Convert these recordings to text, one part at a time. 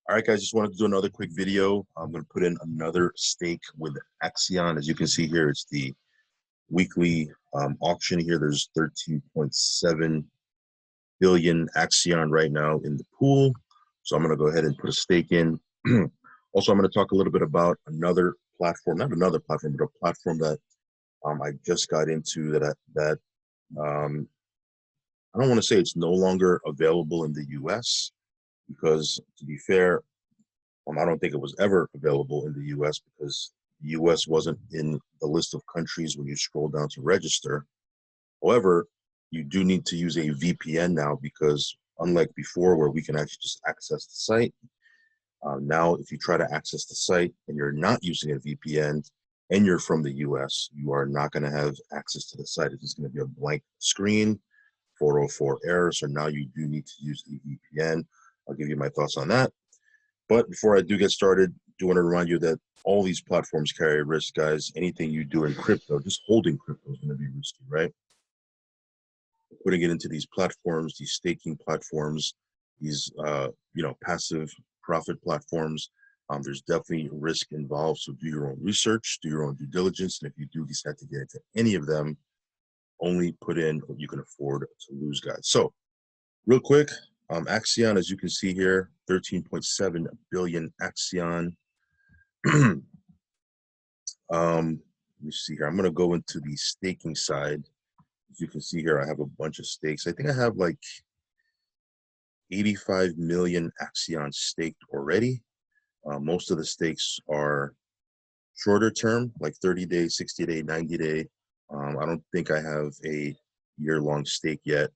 All right, guys, just wanted to do another quick video. I'm going to put in another stake with Axion. As you can see here, it's the weekly auction here. There's 13.7 billion Axion right now in the pool. So I'm going to go ahead and put a stake in. Also, I'm going to talk a little bit about another platform, not another platform, but a platform that I just got into that I don't want to say it's no longer available in the US, because to be fair, I don't think it was ever available in the US because the US wasn't in the list of countries when you scroll down to register. However, you do need to use a VPN now, because unlike before where we can actually just access the site, now if you try to access the site and you're not using a VPN and you're from the US, you are not going to have access to the site. It's just going to be a blank screen, 404 error. So now you do need to use the VPN. I'll give you my thoughts on that. But before I do get started, I do want to remind you that all these platforms carry risk, guys. Anything you do in crypto, just holding crypto is going to be risky, right? Putting it into these platforms, these staking platforms, these passive profit platforms, there's definitely risk involved. So do your own research, do your own due diligence, and if you do decide to get into any of them, only put in what you can afford to lose, guys. So real quick, Axion, as you can see here, 13.7 billion Axion. Let me see here. I'm going to go into the staking side. As you can see here, I have a bunch of stakes. I think I have like 85 million Axion staked already. Most of the stakes are shorter term, like 30-day, 60-day, 90-day. I don't think I have a year-long stake yet.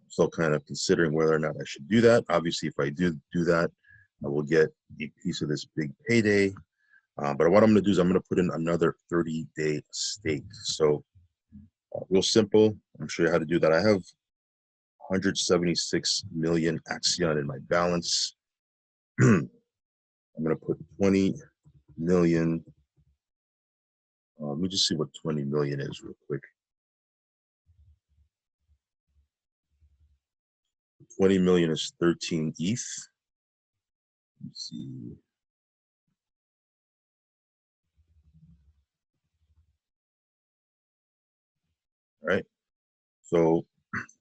Still kind of considering whether or not I should do that. Obviously, if I do that, I will get a piece of this big payday. But what I'm going to do is I'm going to put in another 30-day stake. So real simple. I'm sure you how to do that. I have 176 million Axion in my balance. I'm going to put 20 million. Let me just see what 20 million is real quick. 20 million is 13 ETH. Let's see. All right. So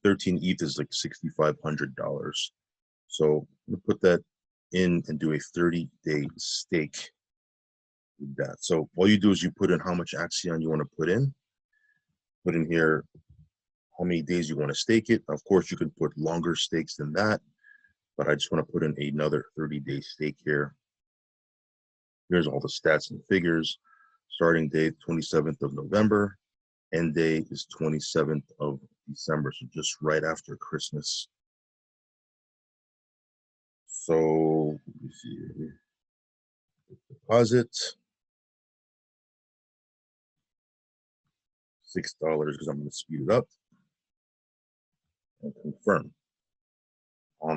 13 ETH is like $6,500. So I'm gonna put that in and do a 30-day stake with that. So all you do is you put in how much Axion you want to put in here how many days you want to stake it. Of course, you can put longer stakes than that, but I just want to put in another 30-day stake here. Here's all the stats and figures. Starting date, 27th of November. End date is 27th of December, so just right after Christmas. So, let me see here. Deposit. $6, because I'm going to speed it up. And confirm.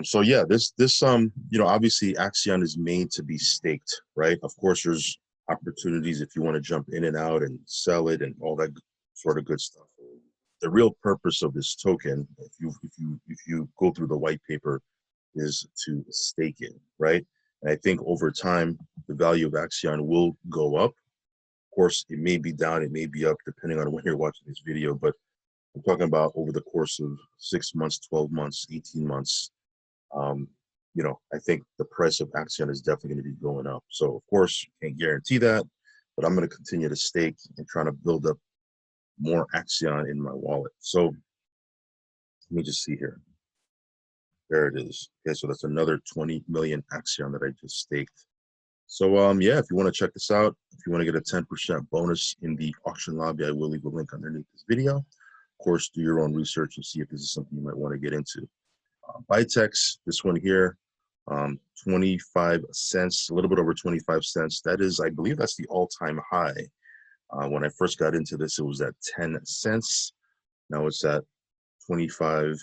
So yeah, this obviously Axion is made to be staked, right? Of course, there's opportunities if you want to jump in and out and sell it and all that sort of good stuff. The real purpose of this token, if you go through the white paper, is to stake it, right? And I think over time the value of Axion will go up. Of course, it may be down, it may be up, depending on when you're watching this video, but I'm talking about over the course of 6 months, 12 months, 18 months. I think the price of Axion is definitely going to be going up. So of course, can't guarantee that, but I'm going to continue to stake and trying to build up more Axion in my wallet. So let me just see here. There it is. Okay, so that's another 20 million Axion that I just staked. So yeah, if you want to check this out, if you want to get a 10% bonus in the auction lobby, I will leave a link underneath this video. Of course, do your own research and see if this is something you might want to get into. Buytex, this one here, 25 cents, a little bit over 25 cents. That is, I believe that's the all-time high. When I first got into this, it was at 10 cents. Now it's at 25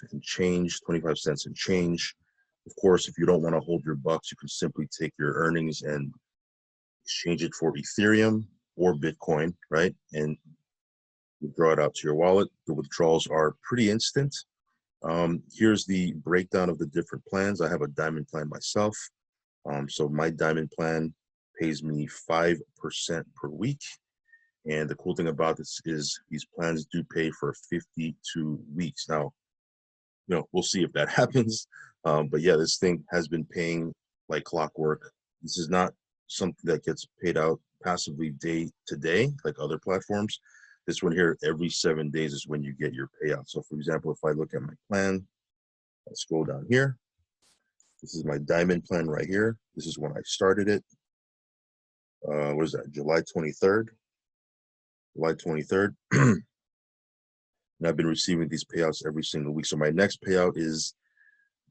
cents and change. Of course, if you don't want to hold your bucks, you can simply take your earnings and exchange it for Ethereum or Bitcoin, right? And withdraw it out to your wallet. The withdrawals are pretty instant. Here's the breakdown of the different plans. I have a diamond plan myself. So my diamond plan pays me 5% per week. And the cool thing about this is these plans do pay for 52 weeks. Now, we'll see if that happens. But yeah, this thing has been paying like clockwork. This is not something that gets paid out passively day to day like other platforms. This one here, every 7 days is when you get your payout. So for example, if I look at my plan, I scroll down here. This is my diamond plan right here. This is when I started it. What is that? July 23rd. July 23rd. And I've been receiving these payouts every single week. So my next payout is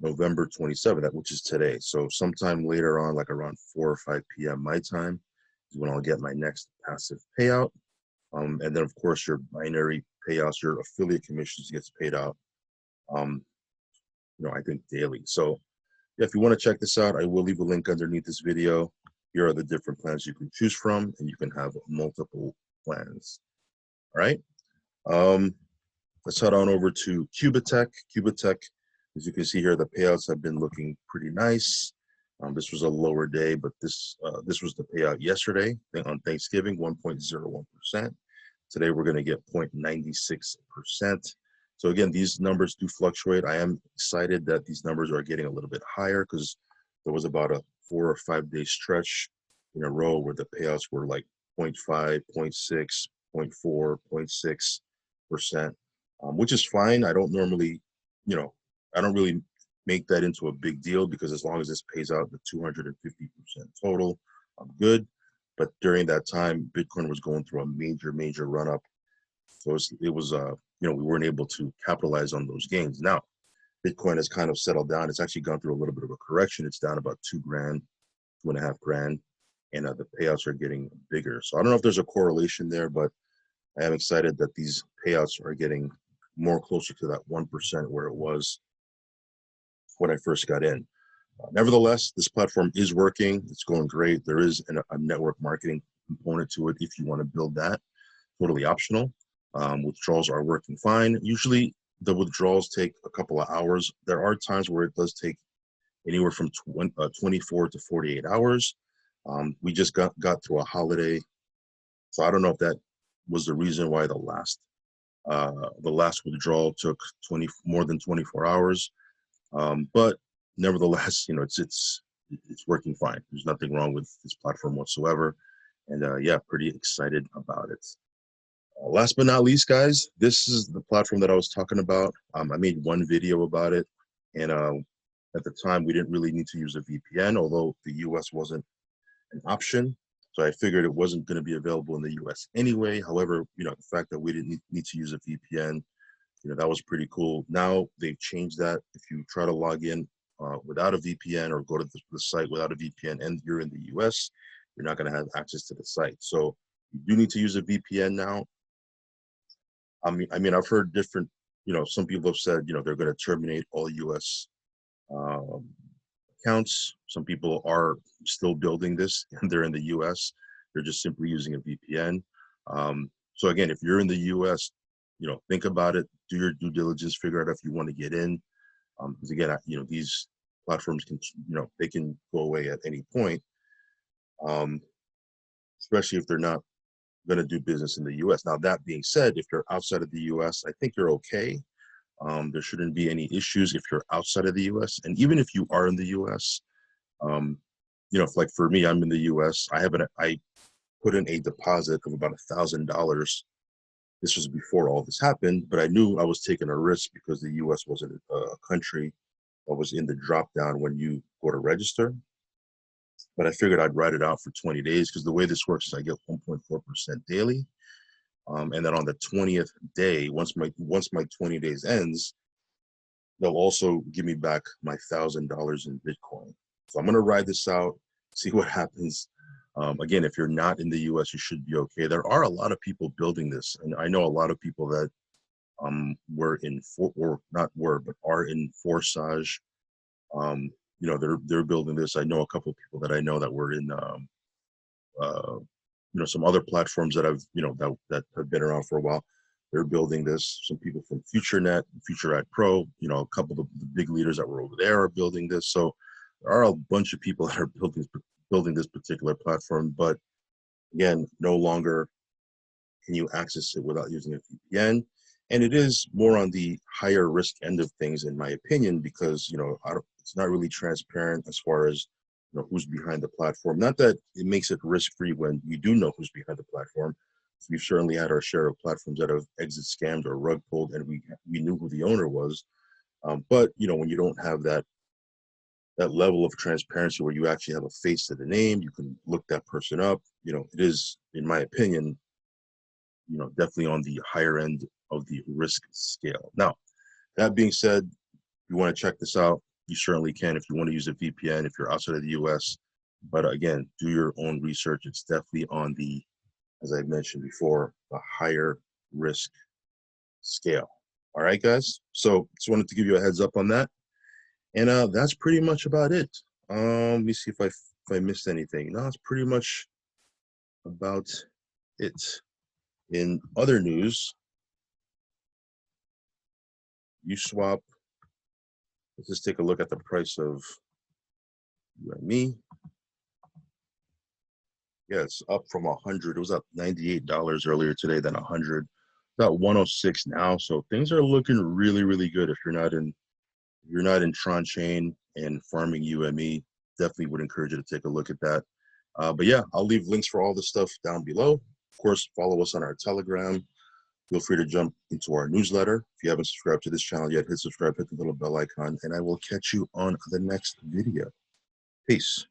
November 27th, which is today. So sometime later on, like around 4 or 5 p.m. my time, is when I'll get my next passive payout. And then of course your binary payouts, your affiliate commissions gets paid out, I think daily. So yeah, if you want to check this out, I will leave a link underneath this video. Here are the different plans you can choose from, and you can have multiple plans. All right. Let's head on over to QubitTech. QubitTech, as you can see here, the payouts have been looking pretty nice. This was a lower day, but this was the payout yesterday on Thanksgiving, 1.01%. Today we're going to get 0.96%. So again, these numbers do fluctuate. I am excited that these numbers are getting a little bit higher because there was about a 4 or 5 day stretch in a row where the payouts were like 0.5, 0.6, 0.4, 0.6%, which is fine. I don't normally, I don't really make that into a big deal because as long as this pays out the 250% total, I'm good. But during that time, Bitcoin was going through a major run up. So it was we weren't able to capitalize on those gains. Now, Bitcoin has kind of settled down. It's actually gone through a little bit of a correction. It's down about $2,000, $2.5 grand, and the payouts are getting bigger. So I don't know if there's a correlation there, but I am excited that these payouts are getting more closer to that 1% where it was when I first got in. Nevertheless, this platform is working. It's going great. There is a network marketing component to it if you want to build that. Totally optional. Withdrawals are working fine. Usually the withdrawals take a couple of hours. There are times where it does take anywhere from 24 to 48 hours. We just got through a holiday. So I don't know if that was the reason why the last withdrawal took more than 24 hours. But nevertheless, it's working fine. There's nothing wrong with this platform whatsoever. And yeah, pretty excited about it. Last but not least, guys, this is the platform that I was talking about. I made one video about it. And at the time, we didn't really need to use a VPN, although the US wasn't an option. So I figured it wasn't going to be available in the US anyway. However, the fact that we didn't need to use a VPN, that was pretty cool. Now they've changed that. If you try to log in without a VPN or go to the site without a VPN and you're in the US, you're not going to have access to the site. So you do need to use a VPN now. I mean, I've heard different, some people have said, they're going to terminate all US accounts. Some people are still building this and they're in the US. They're just simply using a VPN. So again, if you're in the US, think about it, do your due diligence, figure out if you want to get in. Because again, these platforms can, they can go away at any point, especially if they're not going to do business in the US. Now, that being said, if you're outside of the US, I think you're okay. There shouldn't be any issues if you're outside of the US. And even if you are in the US, if like for me, I'm in the US, I put in a deposit of about $1,000. This was before all this happened, but I knew I was taking a risk because the US wasn't a country that was in the drop down when you go to register. But I figured I'd write it out for 20 days because the way this works is I get 1.4% daily. And then on the 20th day, once my 20 days ends, they'll also give me back my $1,000 in Bitcoin. So I'm going to ride this out, see what happens. Again, if you're not in the US, you should be okay. There are a lot of people building this. And I know a lot of people that are in Forsage. They're building this. I know a couple of people that I know that were in some other platforms that that have been around for a while. They're building this. Some people from FutureNet, FutureNet Pro, a couple of the big leaders that were over there are building this. So there are a bunch of people that are building this particular platform, but again, no longer can you access it without using a VPN. And it is more on the higher risk end of things, in my opinion, because, you know, it's not really transparent as far as, you know, who's behind the platform. Not that it makes it risk-free when you do know who's behind the platform. We've certainly had our share of platforms that have exit scammed or rug pulled, and we knew who the owner was. But, you know, when you don't have that level of transparency where you actually have a face to the name, you can look that person up, you know, it is, in my opinion, you know, definitely on the higher end of the risk scale. Now, that being said, if you want to check this out, you certainly can if you want to use a VPN, if you're outside of the US. But again, do your own research. It's definitely on the, as I mentioned before, the higher risk scale. All right, guys. So just wanted to give you a heads up on that. And that's pretty much about it. Let me see if I missed anything. No, it's pretty much about it. In other news, USwap. Let's just take a look at the price of UME. Yeah, it's up from 100. It was up $98 earlier today, then 100. About 106 now. So things are looking really, really good. If you're not in TronChain and farming UME, definitely would encourage you to take a look at that. But yeah, I'll leave links for all this stuff down below. Of course, follow us on our Telegram. Feel free to jump into our newsletter. If you haven't subscribed to this channel yet, hit subscribe, hit the little bell icon, and I will catch you on the next video. Peace.